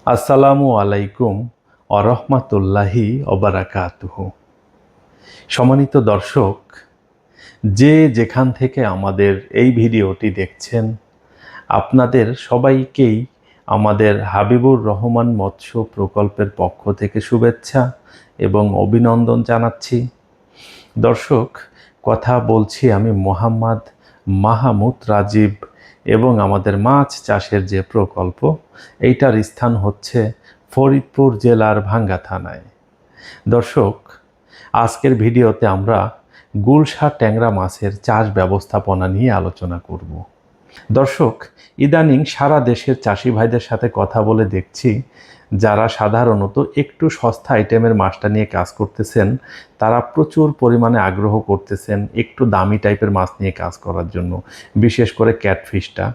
আসসালামু আলাইকুম আরহামাতুল্লাহি অবারাকাতুহু। সম্মানিত দর্শক, যে যেখান থেকে আমাদের এই ভিডিওটি দেখছেন, আপনাদের সবাইকেই আমাদের হাবিবুর রহমান মৎস্য প্রকল্পের পক্ষ থেকে শুভেচ্ছা এবং অভিনন্দন জানাচ্ছি। দর্শক, কথা বলছি আমি মোহাম্মদ মাহমুদ রাজীব এবং আমাদের মাছ চাষের যে প্রকল্প, এইটার স্থান হচ্ছে ফরিদপুর জেলার ভাঙ্গা থানায়। দর্শক, আজকের ভিডিওতে আমরা গুলশা ট্যাংরা মাছের চাষ ব্যবস্থাপনা নিয়ে আলোচনা করব। দর্শক, ইদানিং সারা দেশের চাষি ভাইদের সাথে কথা বলে দেখছি, যারা সাধারণত একটু সস্তা আইটেমের মাছটা নিয়ে কাজ করতেছেন, তারা প্রচুর পরিমাণে আগ্রহ করতেছেন একটু দামি টাইপের মাছ নিয়ে কাজ করার জন্য, বিশেষ করে ক্যাটফিশটা।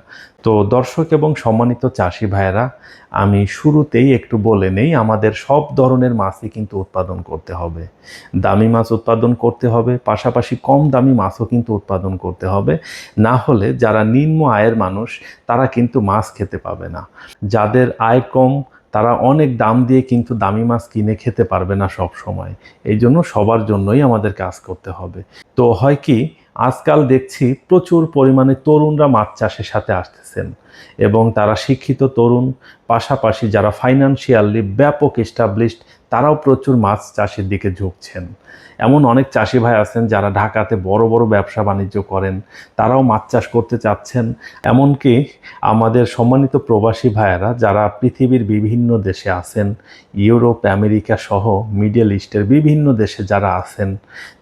তো দর্শক এবং সম্মানিত চাষি ভাইয়েরা, আমি শুরুতেই একটু বলে নেই, আমাদের সব ধরনের মাছই কিন্তু উৎপাদন করতে হবে। দামি মাছ উৎপাদন করতে হবে, পাশাপাশি কম দামি মাছও কিন্তু উৎপাদন করতে হবে। না হলে যারা নিম্ন আয়ের মানুষ, তারা কিন্তু মাছ খেতে পাবে না। যাদের আয় কম, তারা অনেক দাম দিয়ে কিন্তু দামি মাছ কিনে খেতে পারবে না সব সময়। এই জন্য সবার জন্যই আমাদের কাজ করতে হবে। তো হয় কি, আজকাল দেখছি প্রচুর পরিমাণে তরুণরা মাছ চাষের সাথে আসতেছেন এবং তারা শিক্ষিত তরুণ, পাশাপাশি যারা ফাইন্যান্সিয়ালি ব্যাপক এস্টাবলিশড, তারাও প্রচুর মাছ চাষের দিকে ঝুঁকছেন। এমন অনেক চাষি ভাই আছেন যারা ঢাকাতে বড় বড় ব্যবসা বাণিজ্য করেন, তারাও মাছ চাষ করতে চাচ্ছেন। এমনকি আমাদের সম্মানিত প্রবাসী ভাইয়েরা যারা পৃথিবীর বিভিন্ন দেশে আছেন, ইউরোপ, আমেরিকা সহ মিডল ইস্টের বিভিন্ন দেশে যারা আছেন,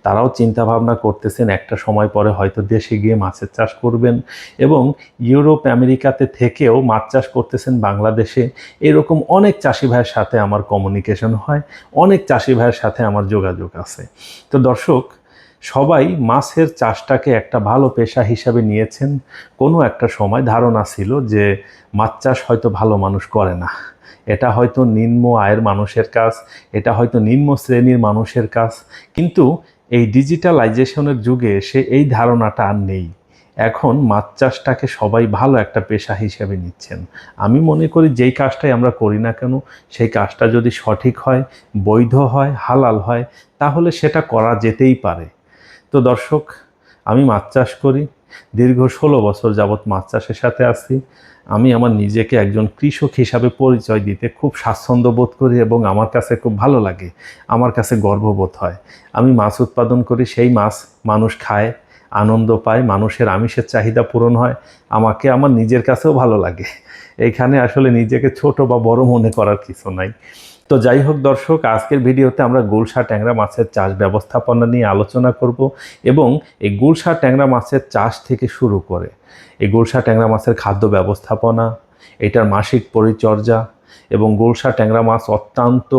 তারাও চিন্তা ভাবনা করতেছেন একটা সময় পরে হয়তো দেশে গিয়ে মাছের চাষ করবেন এবং ইউরোপ আমেরিকাতে থেকেও মাছ চাষ করতেছেন বাংলাদেশে। এরকম অনেক চাষি ভাইয়ের সাথে আমার কমিউনিকেশন হয়, অনেক চাষি ভাইয়ের সাথে আমার যোগাযোগ আছে। তো দর্শক, সবাই মাছের চাষটাকে একটা ভালো পেশা হিসাবে নিয়েছেন। কোনো একটা সময় ধারণা ছিল যে মাছ চাষ হয়তো ভালো মানুষ করে না, এটা হয়তো নিম্ন আয়ের মানুষের কাজ, এটা হয়তো নিম্ন শ্রেণীর মানুষের কাজ। কিন্তু এই ডিজিটালাইজেশনের যুগে এসে এই ধারণাটা আর নেই। এখন মাছ চাষটাকে সবাই ভালো একটা পেশা হিসেবে নিচ্ছেন। আমি মনে করি যেই কাজটাই আমরা করি না কেন, সেই কাজটা যদি সঠিক হয়, বৈধ হয়, হালাল হয়, তাহলে সেটা করা যেতেই পারে। তো দর্শক, আমি মাছ চাষ করি, দীর্ঘ 16 বছর যাবৎ মাছ চাষের সাথে আছি। আমি আমার নিজেকে একজন কৃষক হিসাবে পরিচয় দিতে খুব স্বাচ্ছন্দ্য বোধ করি এবং আমার কাছে খুব ভালো লাগে, আমার কাছে গর্ববোধ হয়। আমি মাছ উৎপাদন করি, সেই মাছ মানুষ খায়, আনন্দ পায়, মানুষের আমিষের চাহিদা পূরণ হয়, আমাকে আমার নিজের কাছেও ভালো লাগে। এইখানে আসলে নিজেকে ছোট বা বড় মনে করার কিছু নাই। তো যাই হোক দর্শক, আজকের ভিডিওতে আমরা গুলশা ট্যাংরা মাছের চাষ ব্যবস্থাপনা নিয়ে আলোচনা করব এবং এই গুলশা ট্যাংরা মাছের চাষ থেকে শুরু করে এই গুলশা ট্যাংরা মাছের খাদ্য ব্যবস্থাপনা, এটার মাসিক পরিচর্যা এবং গুলশা ট্যাংরা মাছ অত্যন্ত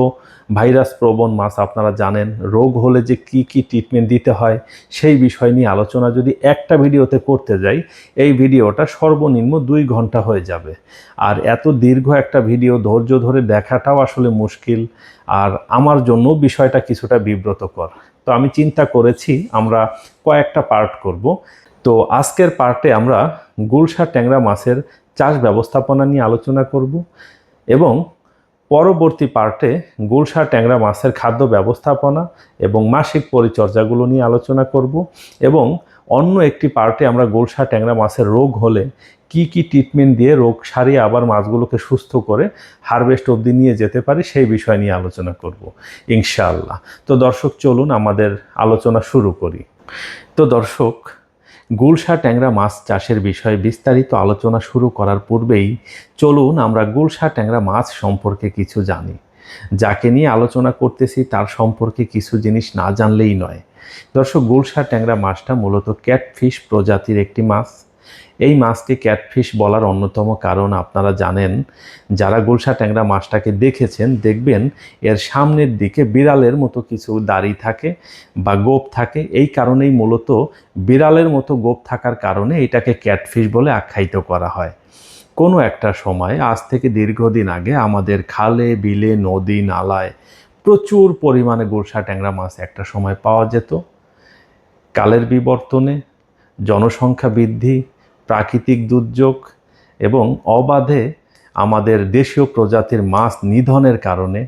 ভাইরাস প্রবণ মাছ, আপনারা জানেন রোগ হলে যে কি কি ট্রিটমেন্ট দিতে হয়, সেই বিষয় নিয়ে আলোচনা যদি একটা ভিডিওতে করতে যাই, এই ভিডিওটা সর্বনিম্ন 2 ঘন্টা হয়ে যাবে। আর এত দীর্ঘ একটা ভিডিও ধৈর্য ধরে দেখাটাও আসলে মুশকিল, আর আমার জন্য বিষয়টা কিছুটা বিব্রতকর। তো আমি চিন্তা করেছি আমরা কয়েকটা পার্ট করব। তো আজকের পার্টে আমরা গুলশা ট্যাংরা মাছের চাষ ব্যবস্থাপনা নিয়ে আলোচনা করব এবং পরবর্তী পার্টে গুলশা ট্যাংরা মাছের খাদ্য ব্যবস্থাপনা এবং মাসিক পরিচর্যাগুলো নিয়ে আলোচনা করব এবং অন্য একটি পার্টে আমরা গুলশা ট্যাংরা মাছের রোগ হলে কি কি ট্রিটমেন্ট দিয়ে রোগ সারিয়ে আবার মাছগুলোকে সুস্থ করে হারভেস্ট অবধি নিয়ে যেতে পারি, সেই বিষয় নিয়ে আলোচনা করব ইনশাআল্লাহ। তো দর্শক, চলুন আমাদের আলোচনা শুরু করি। তো দর্শক, গুলশা ট্যাংরা মাছ চাষের বিষয়ে বিস্তারিত আলোচনা শুরু করার পূর্বেই চলুন আমরা গুলশা ট্যাংরা মাছ সম্পর্কে কিছু জানি। যাকে নিয়ে আলোচনা করতেছি তার সম্পর্কে কিছু জিনিস না জানলেই নয়। দর্শক, গুলশা ট্যাংরা মাছটা মূলত ক্যাটফিশ প্রজাতির একটি মাছ। এই মাছকে ক্যাটফিশ বলার অন্যতম কারণ আপনারা জানেন, যারা গুলশা ট্যাংরা মাছটাকে দেখেছেন দেখবেন এর সামনের দিকে বিড়ালের মতো কিছু দাড়ি থাকে বা গোঁফ থাকে। এই কারণেই মূলত বিড়ালের মতো গোঁফ থাকার কারণে এটাকে ক্যাটফিশ বলে আখ্যায়িত করা হয়। কোনো একটা সময়, আজ থেকে দীর্ঘদিন আগে, আমাদের খালে, বিলে, নদী, নালায় প্রচুর পরিমাণে গুলশা ট্যাংরা মাছ একটা সময় পাওয়া যেত। কালের বিবর্তনে, জনসংখ্যা বৃদ্ধি, প্রাকৃতিক দুর্যোগ এবং অবাধে আমাদের দেশীয় প্রজাতির মাছ নিধনের কারণে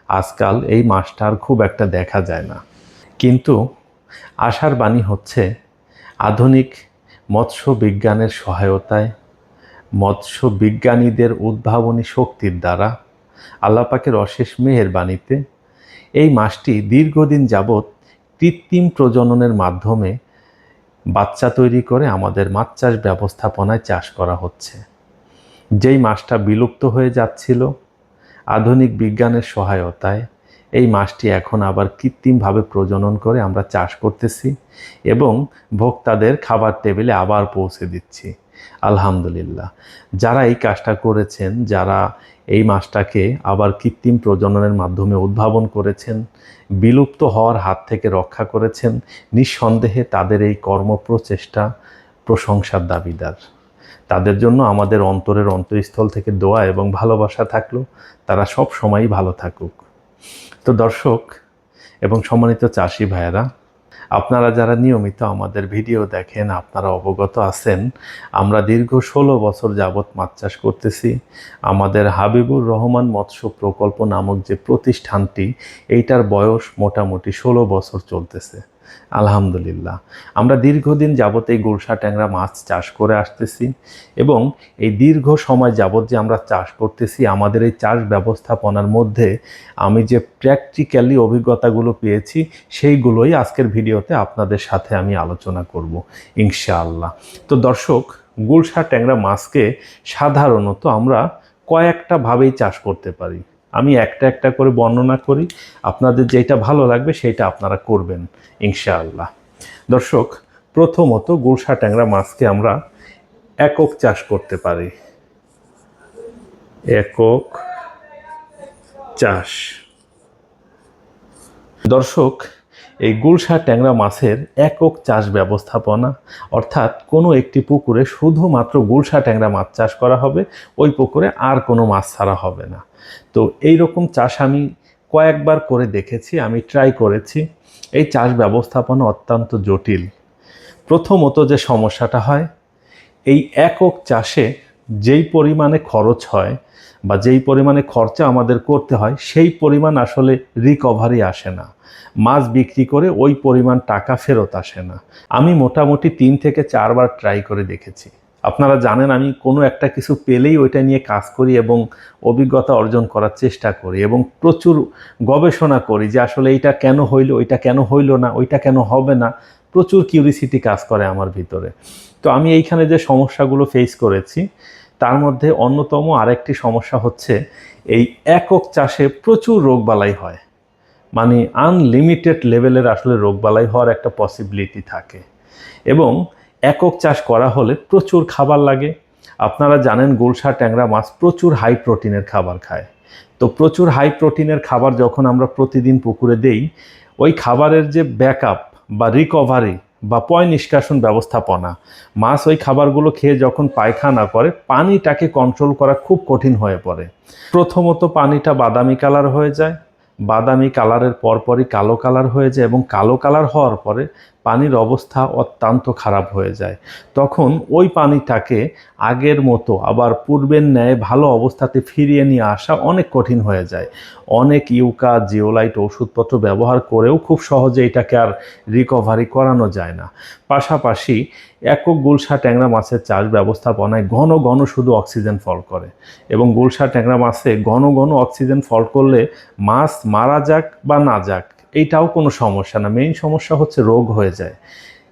আজকাল এই মাছটা আর খুব একটা দেখা যায় না। কিন্তু আশার বাণী হচ্ছে আধুনিক মৎস্য বিজ্ঞানের সহায়তায়, মৎস্য বিজ্ঞানীদের উদ্ভাবনী শক্তির দ্বারা, আল্লাহ পাকের অশেষ মেহেরবাণীতে এই মাছটি দীর্ঘদিন যাবৎ কৃত্রিম প্রজননের মাধ্যমে বাচ্চা তৈরি করে আমাদের মাছ চাষ ব্যবস্থাপনায় চাষ করা হচ্ছে। যেই মাছটা বিলুপ্ত হয়ে যাচ্ছিল, আধুনিক বিজ্ঞানের সহায়তায় এই মাছটি এখন আবার কৃত্রিমভাবে প্রজনন করে আমরা চাষ করতেছি এবং ভোক্তাদের খাবার টেবিলে আবার পৌঁছে দিচ্ছি। আলহামদুলিল্লাহ। যারা এই কাজটা করেছেন, যারা এই মাছটাকে আবার কৃত্রিম প্রজননের মাধ্যমে উদ্ভাবন করেছেন, বিলুপ্ত হওয়ার হাত থেকে রক্ষা করেছেন, নিঃসন্দেহে তাদের এই কর্মপ্রচেষ্টা প্রশংসার দাবিদার। তাদের জন্য আমাদের অন্তরের অন্তঃস্থল থেকে দোয়া এবং ভালোবাসা থাকলো। তারা সব সময়ই ভালো থাকুক। তো দর্শক এবং সম্মানিত চাষি ভাইয়েরা, আপনারা যারা নিয়মিত আমাদের ভিডিও দেখেন, আপনারা অবগত আছেন আমরা দীর্ঘ 16 বছর যাবৎ মাছ চাষ করতেছি। আমাদের হাবিবুর রহমান মৎস্য প্রকল্প নামক যে প্রতিষ্ঠানটি, এইটার বয়স মোটামুটি 16 বছর চলতেছে। আলহামদুলিল্লাহ। আমরা দীর্ঘদিন যাবৎ এই গুলশা ট্যাংরা মাছ চাষ করে আসতেছি এবং এই দীর্ঘ সময় যাবৎ যে আমরা চাষ করতেছি, আমাদের এই চাষ ব্যবস্থাপনার মধ্যে আমি যে প্র্যাকটিক্যালি অভিজ্ঞতাগুলো পেয়েছি, সেইগুলোই আজকের ভিডিওতে আপনাদের সাথে আমি আলোচনা করব ইনশাআল্লাহ। তো দর্শক, গুলশা ট্যাংরা মাছকে সাধারণত আমরা কয়েকটা ভাবেই চাষ করতে পারি। আমি একটা একটা করে বর্ণনা করি, আপনাদের যেটা ভালো লাগবে সেটা আপনারা করবেন ইনশাআল্লাহ। দর্শক, প্রথমত গুলশা ট্যাংরা মাছকে আমরা একক চাষ করতে পারি। একক চাষ। দর্শক, এই গুলশা ট্যাংরা মাছের একক চাষ ব্যবস্থাপনা, অর্থাৎ কোনো একটি পুকুরে শুধুমাত্র গুলশা ট্যাংরা মাছ চাষ করা হবে, ওই পুকুরে আর কোনো মাছ ছাড়া হবে না। তো এই রকম চাষ আমি কয়েকবার করে দেখেছি, আমি ট্রাই করেছি। এই চাষ ব্যবস্থাপনা অত্যন্ত জটিল। প্রথমত যে সমস্যাটা হয়, এই একক চাষে যেই পরিমাণে খরচ হয় বা যেই পরিমাণে খরচা আমাদের করতে হয়, সেই পরিমাণ আসলে রিকভারি আসে না। মাছ বিক্রি করে ওই পরিমাণ টাকা ফেরত আসে না। আমি মোটামুটি 3 থেকে 4 বার ট্রাই করে দেখেছি। আপনারা জানেন আমি কোনো একটা কিছু পেলেই ওইটা নিয়ে কাজ করি এবং অভিজ্ঞতা অর্জন করার চেষ্টা করি এবং প্রচুর গবেষণা করি যে আসলে এইটা কেন হইল, ওইটা কেন হইল না, ওইটা কেন হবে না। প্রচুর কিউরিসিটি কাজ করে আমার ভিতরে। তো আমি এইখানে যে সমস্যাগুলো ফেস করেছি, তার মধ্যে অন্যতম আরেকটি সমস্যা হচ্ছে এই একক চাষে প্রচুর রোগবালাই হয়। মানে আনলিমিটেড লেভেলের আসলে রোগবালাই হওয়ার একটা পসিবিলিটি থাকে এবং একক চাষ করা হলে প্রচুর খাবার লাগে। আপনারা জানেন গুলশা ট্যাংরা মাছ প্রচুর হাই প্রোটিনের খাবার খায়। তো প্রচুর হাই প্রোটিনের খাবার যখন আমরা প্রতিদিন পুকুরে দেই, ওই খাবারের যে ব্যাকআপ বা রিকভারি বা পয় নিষ্কাশন ব্যবস্থাপনা, মাছ ওই খাবারগুলো খেয়ে যখন পায়খানা করে, পানিটাকে কন্ট্রোল করা খুব কঠিন হয়ে পড়ে। প্রথমত পানিটা বাদামি কালার হয়ে যায়, বাদামি কালারের পরপরই কালো কালার হয়ে যায় এবং কালো কালার হওয়ার পরে পানির অবস্থা অত্যন্ত খারাপ হয়ে যায়। তখন ওই পানিটাকে আগের মতো আবার পূর্বের ন্যায় ভালো অবস্থাতে ফিরিয়ে নিয়ে আসা অনেক কঠিন হয়ে যায়। অনেক ইউকা, জিওলাইট ওষুধপত্র ব্যবহার করেও খুব সহজে এটাকে আর রিকভারি করানো যায় না। পাশাপাশি একক গুলশা ট্যাংরা মাছের চাষ ব্যবস্থাপনায় ঘন ঘন শুধু অক্সিজেন ফল করে এবং গুলশা ট্যাংরা মাছে ঘন ঘন অক্সিজেন ফল করলে মাছ মারা যাক বা না যাক, এইটাও কোনো সমস্যা না। মেইন সমস্যা হচ্ছে রোগ হয়ে যায়।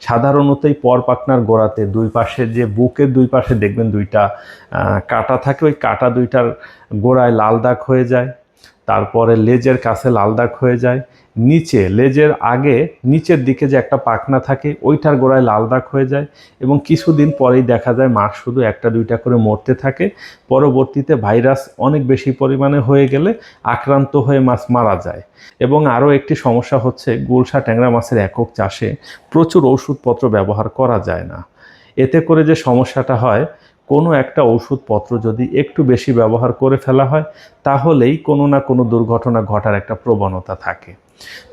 সাধারণত এই পর পাখনার গোড়াতে দুই পাশে, যে বুকের দুই পাশে দেখবেন দুইটা কাটা থাকে, ওই কাটা দুইটার গোড়ায় লাল দাগ হয়ে যায়। তারপরে লেজের কাছে লাল দাগ হয়ে যায়। নিচে লেজের আগে নিচের দিকে যে একটা পাখনা থাকে, ওইটার গোড়ায় লাল দাগ হয়ে যায় এবং কিছুদিন পরেই দেখা যায় মাছ শুধু একটা দুইটা করে মরতে থাকে। পরবর্তীতে ভাইরাস অনেক বেশি পরিমাণে হয়ে গেলে আক্রান্ত হয়ে মাছ মারা যায়। এবং আরও একটি সমস্যা হচ্ছে গুলশা ট্যাংরা মাছের একক চাষে প্রচুর ওষুধপত্র ব্যবহার করা যায় না। এতে করে যে সমস্যাটা হয়, কোনো একটা ওষুধপত্র যদি একটু বেশি ব্যবহার করে ফেলা হয়, তাহলেই কোনো না কোনো দুর্ঘটনা ঘটার একটা প্রবণতা থাকে।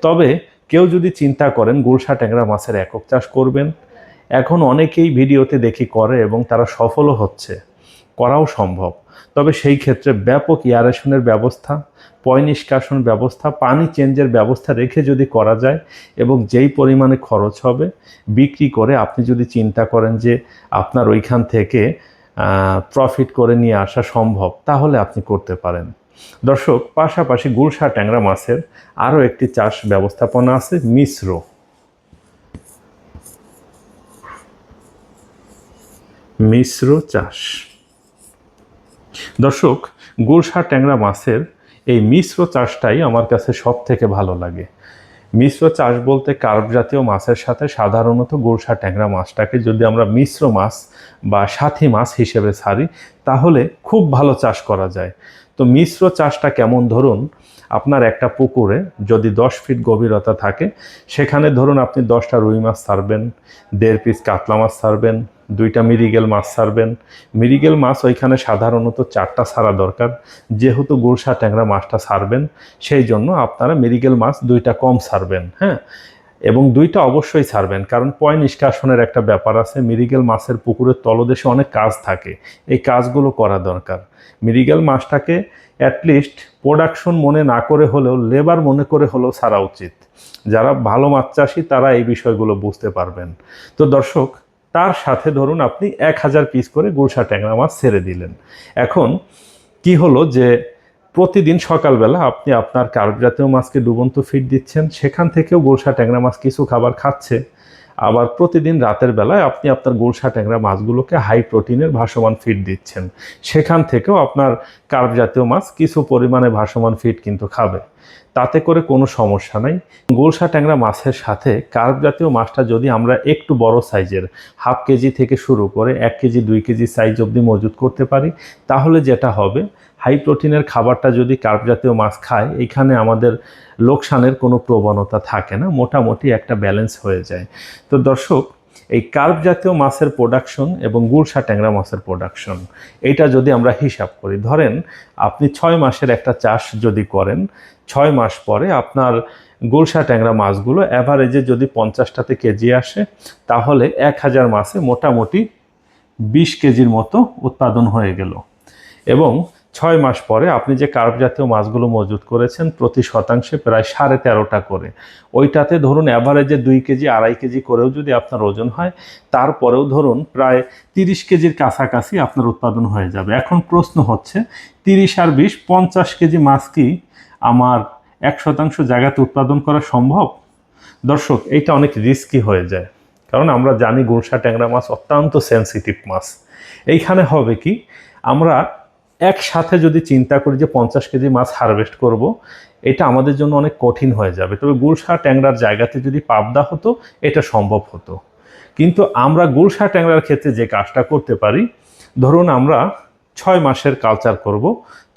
তবে কেউ যদি চিন্তা করেন গুলশা ট্যাংরা মাছের একক চাষ করবেন, এখন অনেকেই ভিডিওতে দেখি করে এবং তারা সফলও হচ্ছে, করাও সম্ভব। তবে সেই ক্ষেত্রে ব্যাপক এয়ারেশনের ব্যবস্থা, পয় নিষ্কাশন ব্যবস্থা, পানি চেঞ্জের ব্যবস্থা রেখে যদি করা যায় এবং যেই পরিমাণে খরচ হবে বিক্রি করে আপনি যদি চিন্তা করেন যে আপনার ওইখান থেকে প্রফিট করে নিয়ে আসা সম্ভব, তাহলে আপনি করতে পারেন। দর্শক, পাশাপাশি গুলশা ট্যাংরা মাছের আরও একটি চাষ ব্যবস্থাপনা আছে, মিশ্র চাষ। দর্শক, গুলশা ট্যাংরা মাছের এই মিশ্র চাষটাই আমার কাছে সব থেকে ভালো লাগে। মিশ্র চাষ বলতে কার্প জাতীয় মাছের সাথে সাধারণত গুলশা ট্যাংরা মাছটাকে যদি আমরা মিশ্র মাছ বা সাথী মাছ হিসেবে ছাড়ি, তাহলে খুব ভালো চাষ করা যায়। তো মিশ্র চাষটা কেমন, ধরুন আপনার একটা পুকুরে যদি 10 ফিট গভীরতা থাকে, সেখানে ধরুন আপনি 10টা রুই মাছ ছাড়বেন, 1.5 পিস কাতলা মাছ ছাড়বেন, 2টা মিরিগেল মাছ ছাড়বেন। মিরিগেল মাছ ওইখানে সাধারণত 4টা ছাড়া দরকার, যেহেতু গুলশা ট্যাংরা মাছটা ছাড়বেন সেই জন্য আপনারা মিরিগেল মাছ 2টা কম ছাড়বেন, হ্যাঁ, এবং 2টা অবশ্যই ছাড়বেন, কারণ পয় নিষ্কাশনের একটা ব্যাপার আছে। মিরিগেল মাছের পুকুরের তলদেশে অনেক কাজ থাকে, এই কাজগুলো করা দরকার। মিরিগেল মাছটাকে অ্যাটলিস্ট প্রোডাকশন মনে না করে হলেও লেবার মনে করে হলেও ছাড়া উচিত। যারা ভালো মাছ চাষি তারা এই বিষয়গুলো বুঝতে পারবেন। তো দর্শক, তার সাথে ধরুন আপনি 1000 পিস করে গুলশা ট্যাংরা মাছ ছেড়ে দিলেন। এখন কি হলো যে প্রতিদিন সকালবেলা আপনি আপনার কার্প জাতীয় মাছকে ডুবন্ত ফিড দিচ্ছেন, সেখান থেকেও গুলশা ট্যাংরা মাছ কিছু খাবার খাচ্ছে। আবার প্রতিদিন রাতের বেলায় আপনি আপনার গুলশা ট্যাংরা মাছগুলোকে হাই প্রোটিনের ভাসমান ফিড দিচ্ছেন, সেখান থেকেও আপনার কার্প জাতীয় মাছ কিছু পরিমাণে ভাসমান ফিড কিন্তু খাবে, তাতে করে কোনো সমস্যা নাই। গুলশা ট্যাংরা মাছের সাথে কার্প জাতীয় মাছটা যদি আমরা একটু বড় সাইজের, 1/2 কেজি থেকে শুরু করে 1 কেজি 2 কেজি সাইজ অবধি মজুত করতে পারি, তাহলে যেটা হবে, হাই প্রোটিনের খাবারটা যদি কার্প জাতীয় মাছ খায়, এইখানে আমাদের লোকসানের কোনো প্রবণতা থাকে না, মোটামুটি একটা ব্যালেন্স হয়ে যায়। তো দর্শক, এই কার্প জাতীয় মাছের প্রোডাকশন এবং গুলশা ট্যাংরা মাছের প্রোডাকশন, এইটা যদি আমরা হিসাব করি, ধরেন আপনি 6 মাসের একটা চাষ যদি করেন, 6 মাস পরে আপনার গুলশা ট্যাংরা মাছগুলো অ্যাভারেজে যদি 50টাতে কেজি আসে, তাহলে 1000 মাছে মোটামুটি 20 কেজির মতো উৎপাদন হয়ে গেল। এবং 6 মাস পরে আপনি যে কার্প জাতীয় মাছগুলো মজুত করেছেন প্রতি শতাংশে প্রায় 13.5টা করে, ওইটাতে ধরুন অ্যাভারেজে 2 কেজি 2.5 কেজি করেও যদি আপনার ওজন হয়, তারপরেও ধরুন প্রায় 30 কেজির কাছাকাছি আপনার উৎপাদন হয়ে যাবে। এখন প্রশ্ন হচ্ছে, 30 আর 20 50 কেজি মাছ কি আমার 1% জায়গাতে উৎপাদন করা সম্ভব? দর্শক, এইটা অনেক রিস্কি হয়ে যায়, কারণ আমরা জানি গুলশা ট্যাংরা মাছ অত্যন্ত সেন্সিটিভ মাছ। এইখানে হবে কি, আমরা একসাথে যদি চিন্তা করি যে 50 কেজি মাছ হারভেস্ট করব, এটা আমাদের জন্য অনেক কঠিন হয়ে যাবে। তবে গুলশা ট্যাংরার জায়গাতে যদি পাবদা হতো, এটা সম্ভব হতো। কিন্তু আমরা গুলশা ট্যাংরার ক্ষেত্রে যে কাজটা করতে পারি, ধরুন আমরা 6 মাসের কালচার করব,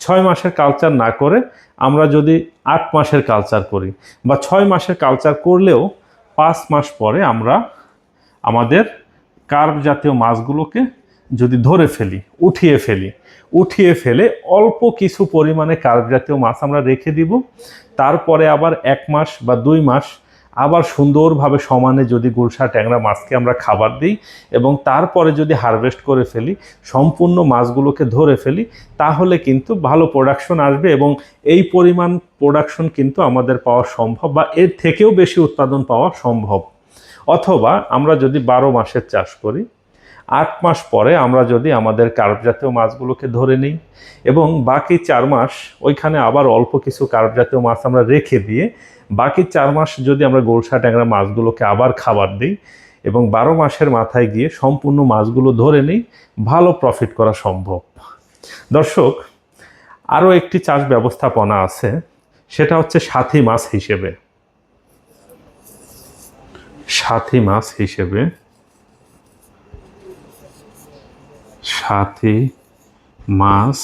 6 মাসের কালচার না করে আমরা যদি 8 মাসের কালচার করি, বা 6 মাসের কালচার করলেও 5 মাস পরে আমরা আমাদের কার্প জাতীয় মাছগুলোকে যদি ধরে ফেলি, উঠিয়ে ফেলে অল্প কিছু পরিমাণে কার্প জাতীয় মাছ আমরা রেখে দিব, তারপরে আবার 1 মাস বা 2 মাস আবার সুন্দরভাবে সমানে যদি গুলশা ট্যাংরা মাছকে আমরা খাবার দিই এবং তারপরে যদি হারভেস্ট করে ফেলি, সম্পূর্ণ মাছগুলোকে ধরে ফেলি, তাহলে কিন্তু ভালো প্রোডাকশন আসবে এবং এই পরিমাণ প্রোডাকশন কিন্তু আমাদের পাওয়া সম্ভব, বা এর থেকেও বেশি উৎপাদন পাওয়া সম্ভব। অথবা আমরা যদি 12 মাসের চাষ করি, 8 মাস পরে আমরা যদি আমাদের কার্প জাতীয় মাছগুলোকে ধরে নিই এবং বাকি 4 মাস ওইখানে আবার অল্প কিছু কার্প জাতীয় মাছ আমরা রেখে দিয়ে বাকি 4 মাস যদি আমরা গুলশা ট্যাংরা মাছগুলোকে আবার খাবার দিই এবং 12 মাসের মাথায় গিয়ে সম্পূর্ণ মাছগুলো ধরে নিই, ভালো প্রফিট করা সম্ভব। দর্শক, আরও একটি চাষ ব্যবস্থাপনা আছে, সেটা হচ্ছে সাথী মাছ হিসেবে। সাথী মাছ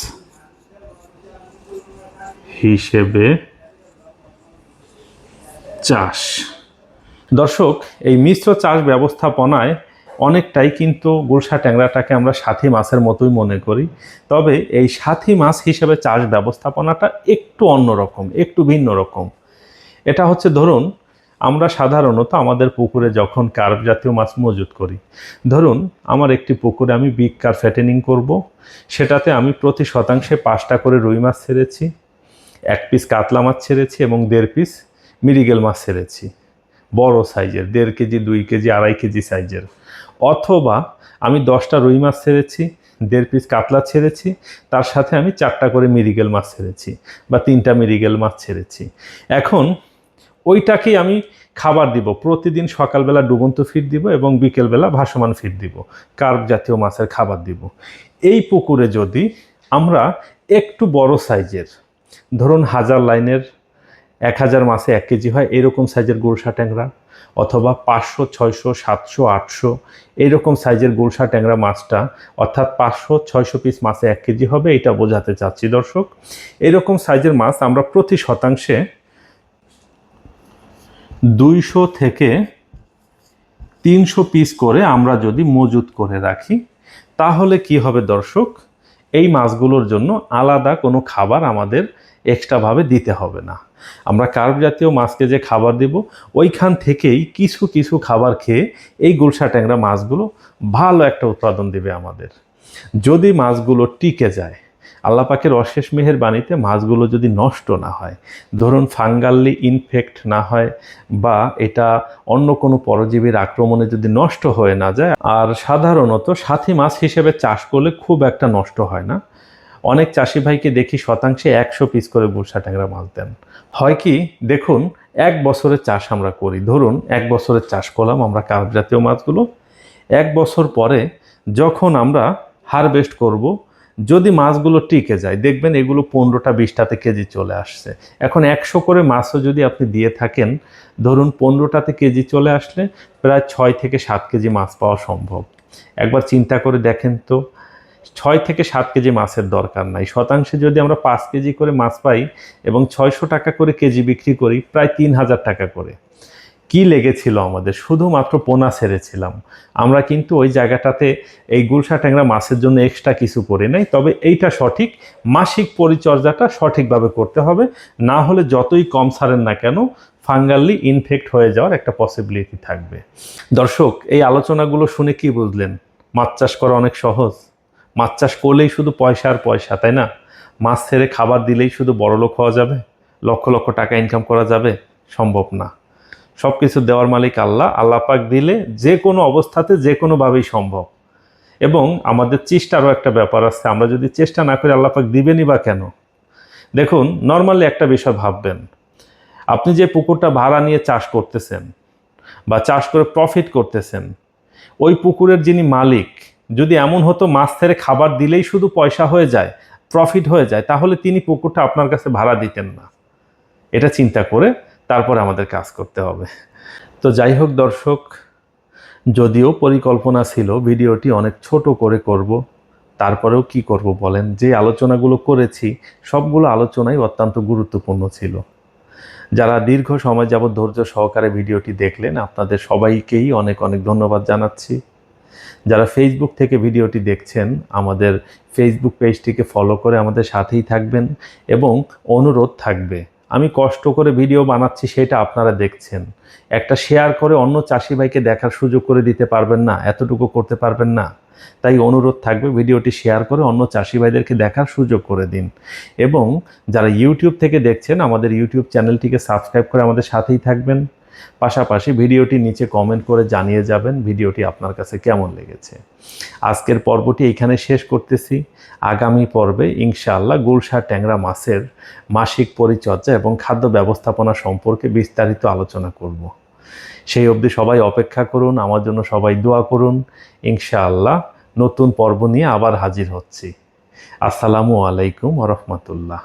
হিসেবে চাষ। দর্শক, এই মিশ্র চাষ ব্যবস্থাপনায় অনেকটাই কিন্তু গুলশা ট্যাংরাটাকে আমরা সাথী মাছের মতোই মনে করি, তবে এই সাথী মাছ হিসেবে চাষ ব্যবস্থাপনাটা একটু অন্যরকম, একটু ভিন্ন রকম। এটা হচ্ছে, ধরুন আমরা সাধারণত আমাদের পুকুরে যখন কার্প জাতীয় মাছ মজুত করি, ধরুন আমার একটি পুকুরে আমি বিগ কার্প ফ্যাটেনিং করব, সেটাতে আমি প্রতি শতাংশে 5টা করে রুই মাছ ছেড়েছি, 1 পিস কাতলা মাছ ছেড়েছি এবং 1.5 পিস মৃগেল মাছ ছেড়েছি, বড় সাইজের 1.5 কেজি 2 কেজি 2.5 কেজি সাইজের। অথবা আমি 10টা রুই মাছ ছেড়েছি, 1.5 পিস কাতলা ছেড়েছি, তার সাথে আমি 4টা করে মৃগেল মাছ ছেড়েছি বা 3টা মৃগেল মাছ ছেড়েছি। এখন ওইটাকেই আমি খাবার দিব, প্রতিদিন সকালবেলা ডুবন্ত ফিড দিব এবং বিকেলবেলা ভাসমান ফিড দিব, কার্প জাতীয় মাছের খাবার দিব। এই পুকুরে যদি আমরা একটু বড় সাইজের, ধরুন 1000 লাইনের 1000 মাছে 1 কেজি হয় এরকম সাইজের গুলশা ট্যাংরা, অথবা 500 600 700 800 এইরকম সাইজের গুলশা ট্যাংরা মাছটা, অর্থাৎ 500 600 পিস মাছে 1 কেজি হবে, এটা বোঝাতে চাচ্ছি দর্শক। এরকম সাইজের মাছ আমরা প্রতি শতাংশে 200 থেকে 300 পিস করে আমরা যদি মজুত করে রাখি, তাহলে কি হবে দর্শক, এই মাছগুলোর জন্য আলাদা কোনো খাবার আমাদের এক্সট্রাভাবে দিতে হবে না। আমরা কার্প জাতীয় মাছকে যে খাবার দেব, ওইখান থেকেই কিছু কিছু খাবার খেয়ে এই গুলশা ট্যাংরা মাছগুলো ভালো একটা উৎপাদন দেবে আমাদের। যদি মাছগুলো টিকে যায়, আল্লাহ পাকের অশেষ মেহেরবানিতে মাছগুলো যদি নষ্ট না হয়, ধরুন ফাঙ্গালি ইনফেক্ট না হয়, বা এটা অন্য কোনো পরজীবীর আক্রমণে যদি নষ্ট হয়ে না যায়, আর সাধারণত সাথী মাছ হিসেবে চাষ করলে খুব একটা নষ্ট হয় না। অনেক চাষি ভাইকে দেখি শতাংশে 100 পিস করে গুলশা ট্যাংরা মাছ দেন। হয় কি, দেখুন 1 বছরের চাষ আমরা করি, ধরুন 1 বছরের চাষ করলাম আমরা কার্প জাতীয় মাছগুলো। 1 বছর পরে যখন আমরা হারভেস্ট করব, যদি মাছগুলো টিকে যায়, দেখবেন এগুলো 15টা 20টাতে কেজি চলে আসছে। এখন 100 করে মাছও যদি আপনি দিয়ে থাকেন, ধরুন 15টাতে কেজি চলে আসলে প্রায় 6 থেকে 7 কেজি মাছ পাওয়া সম্ভব। একবার চিন্তা করে দেখেন তো, 6 থেকে 7 কেজি মাছের দরকার নাই, শতাংশে যদি আমরা 5 কেজি করে মাছ পাই এবং 600 টাকা করে কেজি বিক্রি করি, প্রায় 3000 টাকা করে। কি লেগেছিল আমাদের, শুধুমাত্র পোনা ছেড়েছিলাম আমরা, কিন্তু ওই জায়গাটাতে এই গুলশা ট্যাংরা মাছের জন্য এক্সট্রা কিছু করে নাই। তবে এইটা সঠিক, মাসিক পরিচর্যাটা সঠিকভাবে করতে হবে, না হলে যতই কম ছাড়েন না কেন ফাঙ্গালি ইনফেক্ট হয়ে যাওয়ার একটা পসিবিলিটি থাকবে। দর্শক, এই আলোচনাগুলো শুনে কি বুঝলেন? মাছ চাষ করা অনেক সহজ। মাছ চাষ করলেই শুধু পয়সা আর পয়সা, তাই না? মাছ ছেড়ে খাবার দিলেই শুধু বড়লোক হওয়া যাবে, লক্ষ লক্ষ টাকা ইনকাম করা যাবে? সম্ভব না। সব কিছু দেওয়ার মালিক আল্লাহ। আল্লাহ পাক দিলে যে কোনো অবস্থাতে যে কোনোভাবেই সম্ভব। এবং আমাদের চেষ্টারও একটা ব্যাপার আছে, আমরা যদি চেষ্টা না করি আল্লাহ পাক দিবেনই বা কেন? দেখুন, নর্মালি একটা বিষয় ভাববেন, আপনি যে পুকুরটা ভাড়া নিয়ে চাষ করতেছেন বা চাষ করে প্রফিট করতেছেন, ওই পুকুরের যিনি মালিক, যদি এমন হতো মাছ ছেড়ে খাবার দিলেই শুধু পয়সা হয়ে যায়, প্রফিট হয়ে যায়, তাহলে তিনি পুকুরটা আপনার কাছে ভাড়া দিতেন না। এটা চিন্তা করে তারপরে আমাদের কাজ করতে হবে। তো যাই হোক দর্শক, যদিও পরিকল্পনা ছিল ভিডিওটি অনেক ছোট করে করব, তারপরেও কি করব বলেন, যে আলোচনাগুলো করেছি সবগুলো আলোচনাই অত্যন্ত গুরুত্বপূর্ণ ছিল। যারা দীর্ঘ সময় যাবৎ ধৈর্য সহকারে ভিডিওটি দেখলেন, আপনাদের সবাইকেই অনেক অনেক ধন্যবাদ জানাচ্ছি। যারা ফেসবুক থেকে ভিডিওটি দেখছেন, আমাদের ফেসবুক পেজটিকে ফলো করে আমাদের সাথেই থাকবেন। এবং অনুরোধ থাকবে, আমি কষ্ট করে ভিডিও বানাচ্ছি সেটা আপনারা দেখছেন, একটা শেয়ার করে অন্য চাষি ভাইকে দেখার সুযোগ করে দিতে পারবেন না? এতটুকু করতে পারবেন না? তাই অনুরোধ থাকবে, ভিডিওটি শেয়ার করে অন্য চাষি ভাইদেরকে দেখার সুযোগ করে দিন। এবং যারা ইউটিউব থেকে দেখছেন, আমাদের ইউটিউব চ্যানেলটিকে সাবস্ক্রাইব করে আমাদের সাথেই থাকবেন। পাশাপাশি ভিডিওটি নিচে কমেন্ট করে জানিয়ে যাবেন ভিডিওটি আপনার কাছে কেমন লেগেছে। আজকের পর্বটি এইখানে শেষ করতেছি। আগামী পর্বে ইনশাআল্লাহ গুলশা ট্যাংরা মাছের মাসিক পরিচর্যা এবং খাদ্য ব্যবস্থাপনা সম্পর্কে বিস্তারিত আলোচনা করব। সেই অবধি সবাই অপেক্ষা করুন, আমার জন্য সবাই দোয়া করুন। ইনশাআল্লাহ নতুন পর্ব নিয়ে আবার হাজির হচ্ছি। আসসালামু আলাইকুম ওয়া রাহমাতুল্লাহ।